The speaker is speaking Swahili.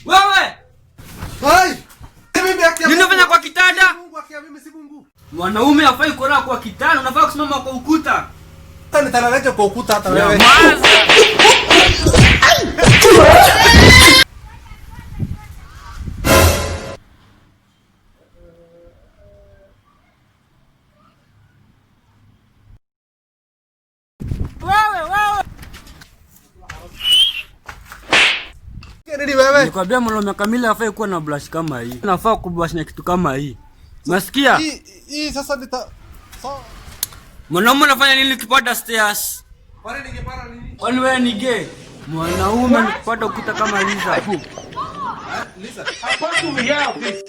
Wewe! Hai! Nini unafanya kwa kitanda? Mungu akia mimi si Mungu. Mwanaume hafai kulala kwa kitanda, unafaa kusimama kwa ukuta. Hata nitalalaje kwa ukuta hata wewe. Wewe. Nikwambia mwanaume kamili hafai kuwa na brush kama hii. Unafaa kubrush na kitu kama hii. Unasikia? Hii sasa Mwanaume unafanya nini ukipanda stairs? Kwani ningepanda nini? Kwani wewe ni gay? Mwanaume nikipanda ukuta kama Liza. Lisa. How far do we have this?